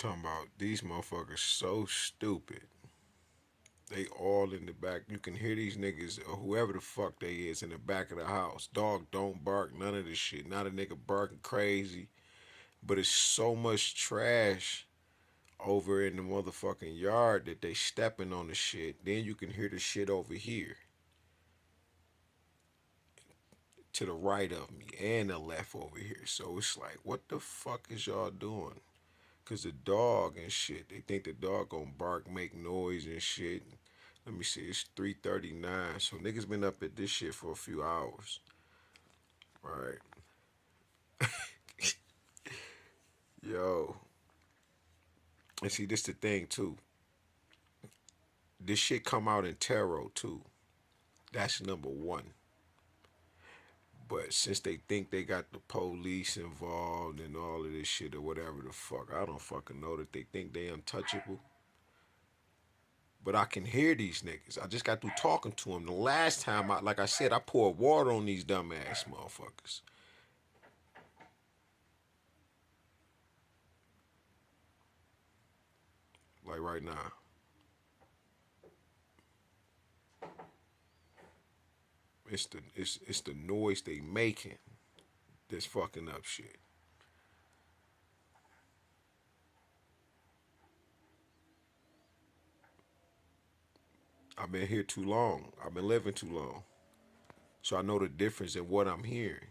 Talking about these motherfuckers so stupid. They all in the back. You can hear these niggas or whoever the fuck they is in the back of the house. Dog don't bark, none of this shit. Not a nigga barking crazy. But it's so much trash over in the motherfucking yard that they stepping on the shit. Then you can hear the shit over here to the right of me and the left over here. So it's like, what the fuck is y'all doing? Cause the dog and shit, they think the dog gonna bark, make noise and shit. Let me see, it's 3:39, so niggas been up at this shit for a few hours, right? Yo, and see, this the thing too. This shit come out in tarot too. That's number one. But since they think they got the police involved and all of this shit or whatever the fuck, I don't fucking know that they think they untouchable. But I can hear these niggas. I just got through talking to them. The last time, like I said, I poured water on these dumbass motherfuckers. Like right now. It's the noise they making that's fucking up shit. I've been here too long. I've been living too long. So I know the difference in what I'm hearing.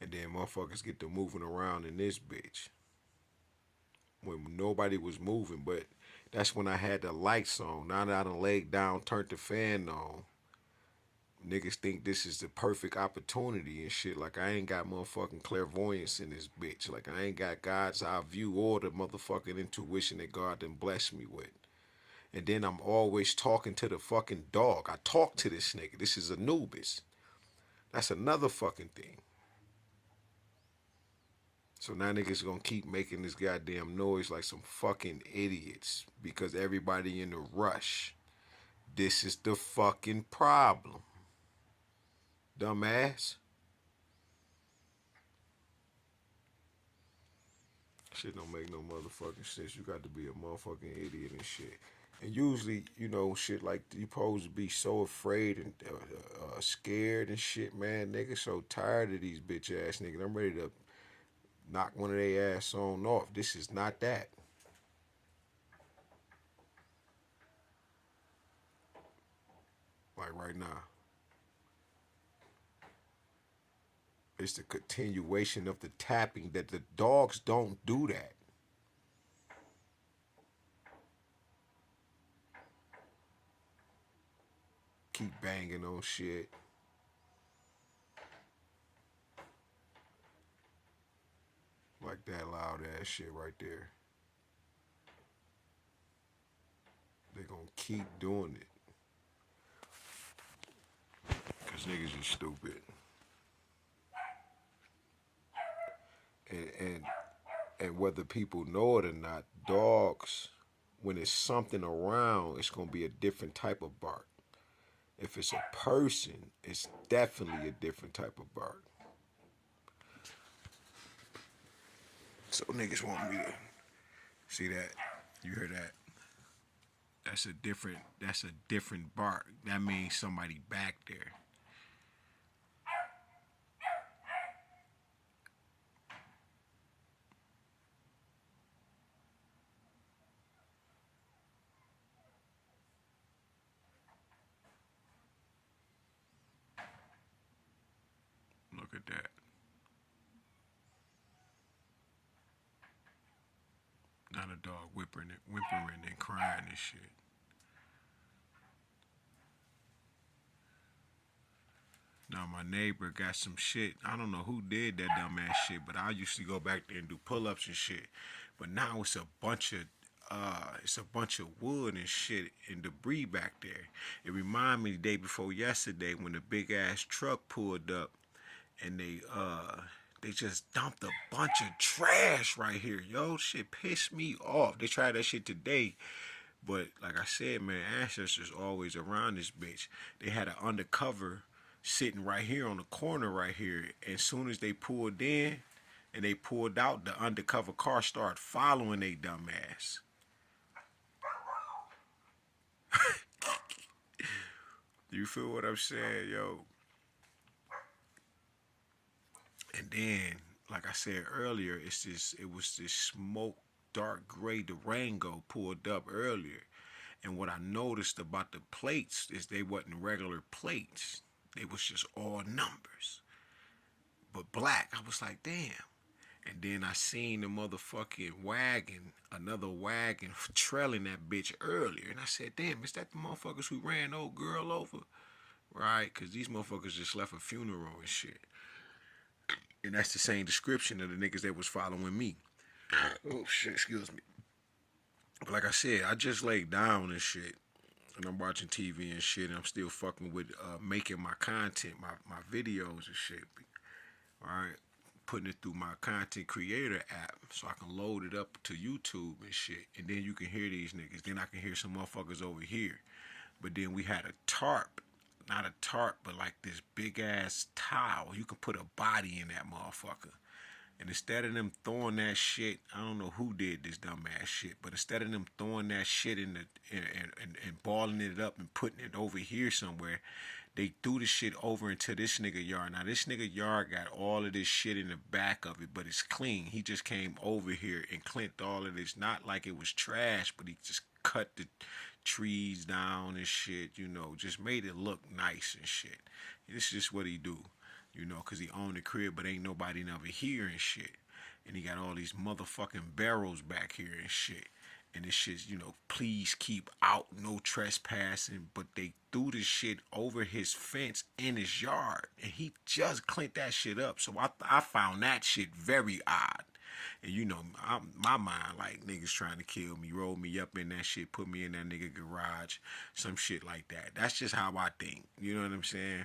And then motherfuckers get to moving around in this bitch when nobody was moving. But that's when I had the lights on. Now that I done laid down, turned the fan on, niggas think this is the perfect opportunity and shit. Like I ain't got motherfucking clairvoyance in this bitch. Like I ain't got God's eye view or the motherfucking intuition that God done blessed me with. And then I'm always talking to the fucking dog. I talk to this nigga. This is Anubis. That's another fucking thing. So now niggas gonna keep making this goddamn noise like some fucking idiots because everybody in a rush. This is the fucking problem. Dumbass. Shit don't make no motherfucking sense. You got to be a motherfucking idiot and shit. And usually, shit like you supposed to be so afraid and scared and shit, man. Niggas so tired of these bitch ass niggas. I'm ready to knock one of their ass on off. This is not that. Like right now. It's the continuation of the tapping that the dogs don't do that. Keep banging on shit. Like that loud ass shit right there. They gonna keep doing it. Cause niggas is stupid. And and whether people know it or not, dogs, when it's something around, it's gonna be a different type of bark. If it's a person, it's definitely a different type of bark. So niggas want me to see that. You hear that? That's a different bark. That means somebody back there. Look at that. Not a dog whimpering and crying and shit. Now my neighbor got some shit. I don't know who did that dumbass shit, but I used to go back there and do pull-ups and shit. But now it's a bunch of wood and shit and debris back there. It reminded me the day before yesterday when the big ass truck pulled up and they just dumped a bunch of trash right here. Yo, shit pissed me off. They tried that shit today. But like I said, man, ancestors always around this bitch. They had an undercover sitting right here on the corner right here. As soon as they pulled in and they pulled out, the undercover car started following they dumb ass. You feel what I'm saying, yo? And then, like I said earlier, it was this smoke, dark gray Durango pulled up earlier. And what I noticed about the plates is they wasn't regular plates. They was just all numbers. But black. I was like, damn. And then I seen the motherfucking wagon, another wagon trailing that bitch earlier. And I said, damn, is that the motherfuckers who ran old girl over? Right? Because these motherfuckers just left a funeral and shit. And that's the same description of the niggas that was following me. Oh, shit, excuse me. But like I said, I just laid down and shit. And I'm watching TV and shit. And I'm still fucking with making my content, my videos and shit. Alright? Putting it through my content creator app so I can load it up to YouTube and shit. And then you can hear these niggas. Then I can hear some motherfuckers over here. But then we had a tarp. Not a tarp, but like this big ass towel. You can put a body in that motherfucker. And instead of them throwing that shit, I don't know who did this dumb ass shit, but instead of them throwing that shit in the and balling it up and putting it over here somewhere, they threw the shit over into this nigga yard. Now this nigga yard got all of this shit in the back of it, but it's clean. He just came over here and cleaned all of this. Not like it was trash, but he just cut the trees down and shit, you know, just made it look nice and shit. This is just what he do, you know, because he owned the crib, but ain't nobody never here and shit. And he got all these motherfucking barrels back here and shit. And this shit's, you know, please keep out, no trespassing. But they threw this shit over his fence in his yard. And he just cleaned that shit up. So I found that shit very odd. And you know, my mind like niggas trying to kill me, roll me up in that shit, put me in that nigga garage, some shit like that. That's just how I think. You know what I'm saying?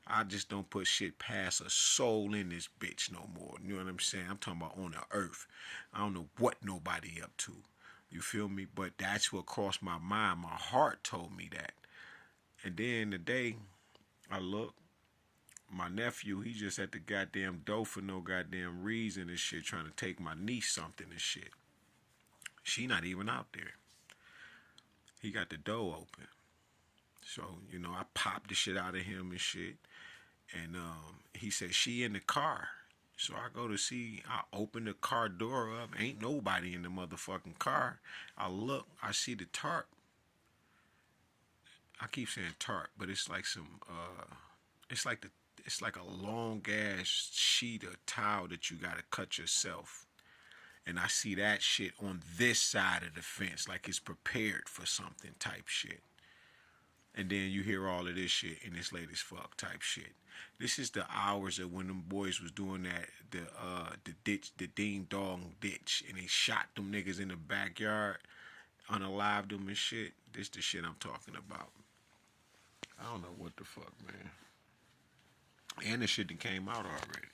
I just don't put shit past a soul in this bitch no more. You know what I'm saying? I'm talking about on the earth. I don't know what nobody up to. You feel me? But that's what crossed my mind. My heart told me that. And then the day I look, my nephew, he just at the goddamn door for no goddamn reason and shit, trying to take my niece something and shit. She not even out there. He got the door open. So, you know, I popped the shit out of him and shit. And he said, she in the car. So I go to see, I open the car door up. Ain't nobody in the motherfucking car. I look, I see the tarp. I keep saying tarp, but it's like some, it's like a long ass sheet of towel that you gotta cut yourself. And I see that shit on this side of the fence, like it's prepared for something type shit. And then you hear all of this shit and it's late as fuck type shit. This is the hours of when them boys was doing that, the ditch, the ding dong ditch, and they shot them niggas in the backyard, unalived them and shit. This the shit I'm talking about. I don't know what the fuck, man. And the shit that came out already.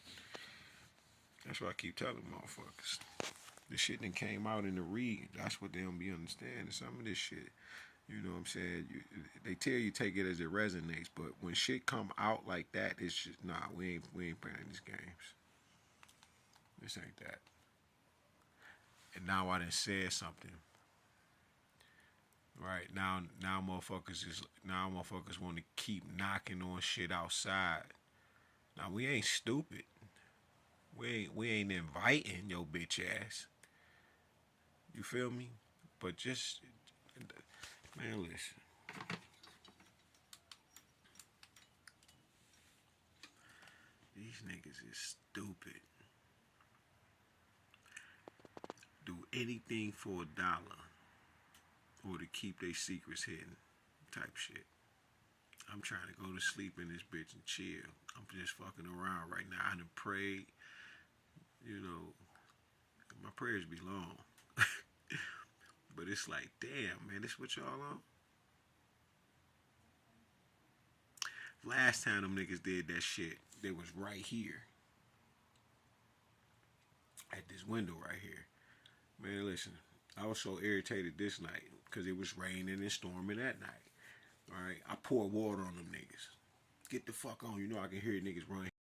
That's what I keep telling motherfuckers. The shit that came out in the read. That's what they don't be understanding. Some of this shit. You know what I'm saying? They tell you take it as it resonates, but when shit come out like that, it's just nah. We ain't playing these games. This ain't that. And now I done said something. Right now motherfuckers want to keep knocking on shit outside. Now we ain't stupid. We ain't inviting your bitch ass. You feel me? But just, man, listen. These niggas is stupid. Do anything for $1 or to keep their secrets hidden type shit. I'm trying to go to sleep in this bitch and chill. I'm just fucking around right now. I done prayed. You know, my prayers be long. But it's like, damn, man, this what y'all on? Last time them niggas did that shit, they was right here. At this window right here. Man, listen, I was so irritated this night because it was raining and storming that night. All right, I poured water on them niggas. get the fuck on. You know I can hear niggas run